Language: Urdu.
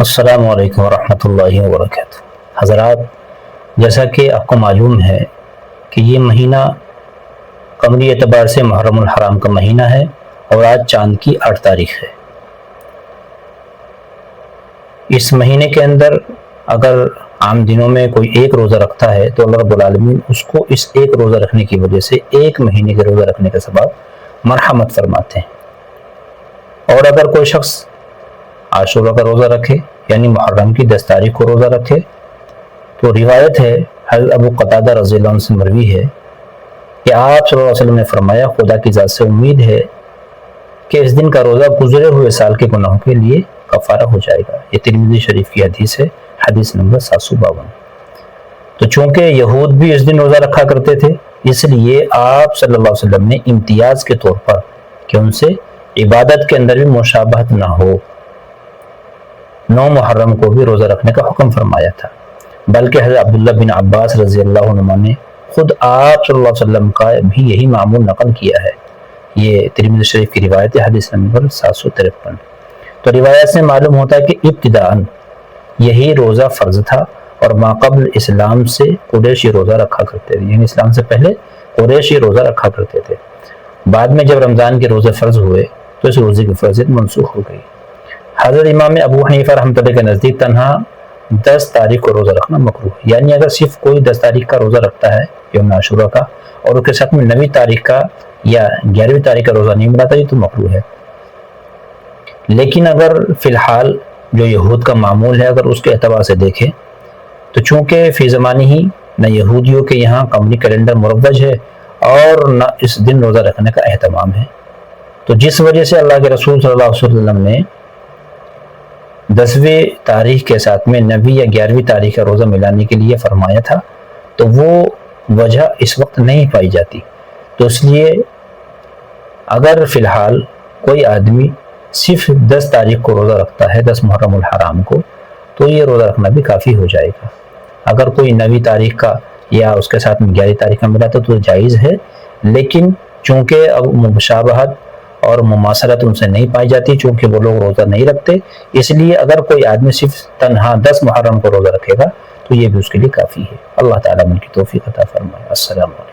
السلام علیکم ورحمۃ اللہ وبرکاتہ۔ حضرات، جیسا کہ آپ کو معلوم ہے کہ یہ مہینہ قمری اعتبار سے محرم الحرام کا مہینہ ہے اور آج چاند کی 8 تاریخ ہے۔ اس مہینے کے اندر اگر عام دنوں میں کوئی ایک روزہ رکھتا ہے تو اللہ رب العالمین اس کو اس ایک روزہ رکھنے کی وجہ سے ایک مہینے کے روزہ رکھنے کا سبب مرحمت فرماتے ہیں۔ اور اگر کوئی شخص عاشورہ کا روزہ رکھے یعنی محرم کی 10 تاریخ کو روزہ رکھے تو روایت ہے، حضرت ابو قتادہ رضی اللہ عنہ سے مروی ہے کہ آپ صلی اللہ علیہ وسلم نے فرمایا، خدا کی ذات سے امید ہے کہ اس دن کا روزہ گزرے ہوئے سال کے گناہوں کے لیے کفارہ ہو جائے گا۔ یہ ترمذی شریف کی حدیث ہے، حدیث نمبر 752۔ تو چونکہ یہود بھی اس دن روزہ رکھا کرتے تھے، اس لیے آپ صلی اللہ علیہ وسلم نے امتیاز کے طور پر کہ ان سے عبادت کے اندر بھی مشابہت نہ ہو، 9 محرم کو بھی روزہ رکھنے کا حکم فرمایا تھا۔ بلکہ حضرت عبداللہ بن عباس رضی اللہ عنہ نے خود آپ صلی اللہ علیہ وسلم کا بھی یہی معمول نقل کیا ہے۔ یہ ترمذی شریف کی روایت ہے، حدیث نمبر 753۔ تو روایت سے معلوم ہوتا ہے کہ ابتداءً یہی روزہ فرض تھا اور ماقبل اسلام سے قریشی روزہ رکھا کرتے تھے، یعنی اسلام سے پہلے قریشی روزہ رکھا کرتے تھے۔ بعد میں جب رمضان کے روزے فرض ہوئے تو اس روزے کی فرضیت منسوخ ہو گئی۔ حضرت امام ابو حنیفہ رحمۃ اللہ کے نزدیک تنہا 10 تاریخ کو روزہ رکھنا مکروہ ہے، یعنی اگر صرف کوئی 10 تاریخ کا روزہ رکھتا ہے یوم عاشورہ کا اور اس کے ساتھ میں 9 تاریخ کا یا 11ویں تاریخ کا روزہ نہیں ملاتا یہ تو مکروہ ہے۔ لیکن اگر فی الحال جو یہود کا معمول ہے اگر اس کے اعتبار سے دیکھیں تو چونکہ فی زمانے ہی نہ یہودیوں کے یہاں قمری کیلنڈر مروج ہے اور نہ اس دن روزہ رکھنے کا اہتمام ہے، تو جس وجہ سے اللہ کے رسول صلی اللہ علیہ وسلم نے 10ویں تاریخ کے ساتھ میں 9ویں یا 11ویں تاریخ کا روزہ ملانے کے لیے فرمایا تھا، تو وہ وجہ اس وقت نہیں پائی جاتی۔ تو اس لیے اگر فی الحال کوئی آدمی صرف 10 تاریخ کو روزہ رکھتا ہے، 10 محرم الحرام کو، تو یہ روزہ رکھنا بھی کافی ہو جائے گا۔ اگر کوئی 9ویں تاریخ کا یا اس کے ساتھ میں 11ویں تاریخ کا ملا تو جائز ہے، لیکن چونکہ اب مشابہت اور مماثلت ان سے نہیں پائی جاتی، چونکہ وہ لوگ روزہ نہیں رکھتے، اس لیے اگر کوئی آدمی صرف تنہا 10 محرم کو روزہ رکھے گا تو یہ بھی اس کے لیے کافی ہے۔ اللہ تعالیٰ ان کی توفیق عطا فرمائے۔ السلام علیکم۔